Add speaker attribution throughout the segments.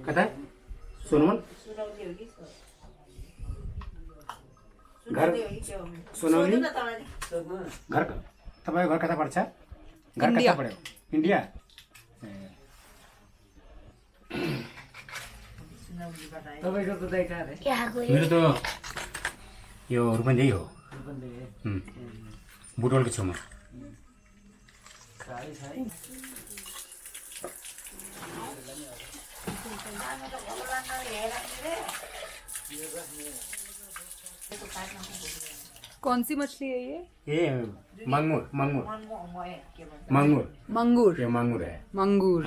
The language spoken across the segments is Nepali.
Speaker 1: कता सुनमन घर सुनौली घर तपाईँको घर कता पर्छ घर कता पऱ्यो इन्डिया मेरो त यो रूपन्देही हो बुटवलको छेउमा
Speaker 2: कौन सी मछली है
Speaker 1: ये मांगूर मांगूर मांगूर
Speaker 2: मंगूर
Speaker 1: ये मांगूर है
Speaker 2: मंगूर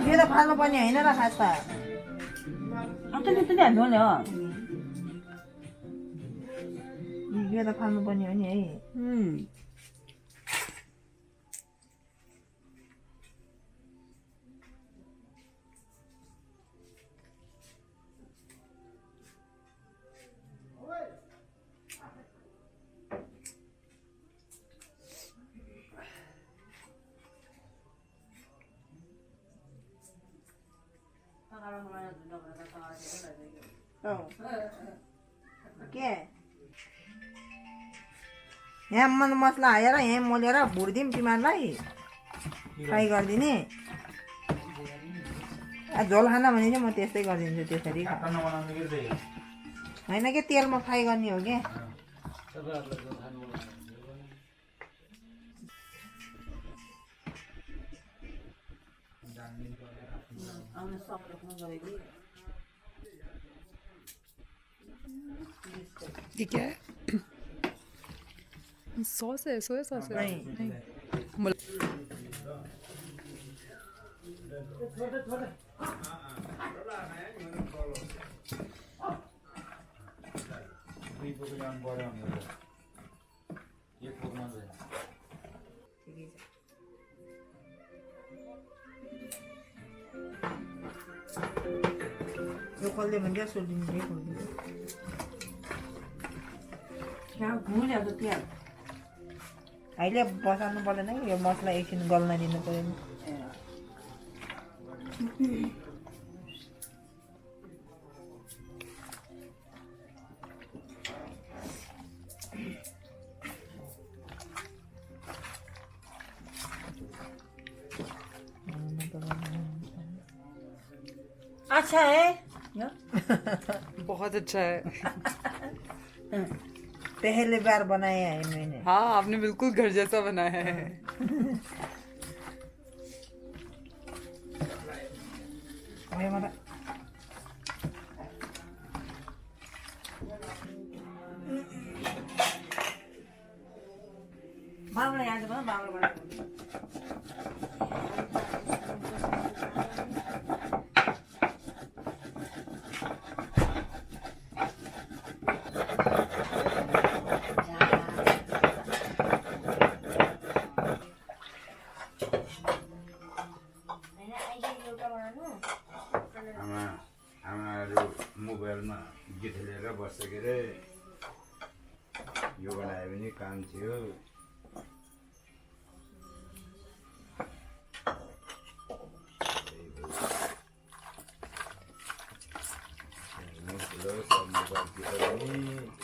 Speaker 3: यो त फाल्नु पर्ने होइन र खास त अन्त त्यो हाल्नु नि हो यो त फाल्नु पर्ने हो नि है के यहाँ मसला हालेर यहाँ मोलेर भुटिदिउँ तिमीहरूलाई फ्राई गरिदिने झोल खाना भने चाहिँ म त्यस्तै गरिदिन्छु त्यसरी होइन कि तेलमा फ्राई गर्ने हो कि
Speaker 2: ये क्या है सॉस है सोया सॉस है
Speaker 3: नहीं यो कसले भन्छ सोधिदिनु यहाँ घुम्ने अब त्यहाँ अहिले बसाल्नु पर्दैन कि यो मसला एकछिन गल्न दिनु पर्यो अच्छा है
Speaker 2: बहुत अच्छा है
Speaker 3: पहली बार बनाया है मैंने
Speaker 2: हाँ आपने बिल्कुल घर जैसा बनाया है
Speaker 3: बाबा यहाँ बाबा
Speaker 1: मोबाइलमा गीत लिएर बस्छ के अरे यो बनायो भने काम थियो मोबाइल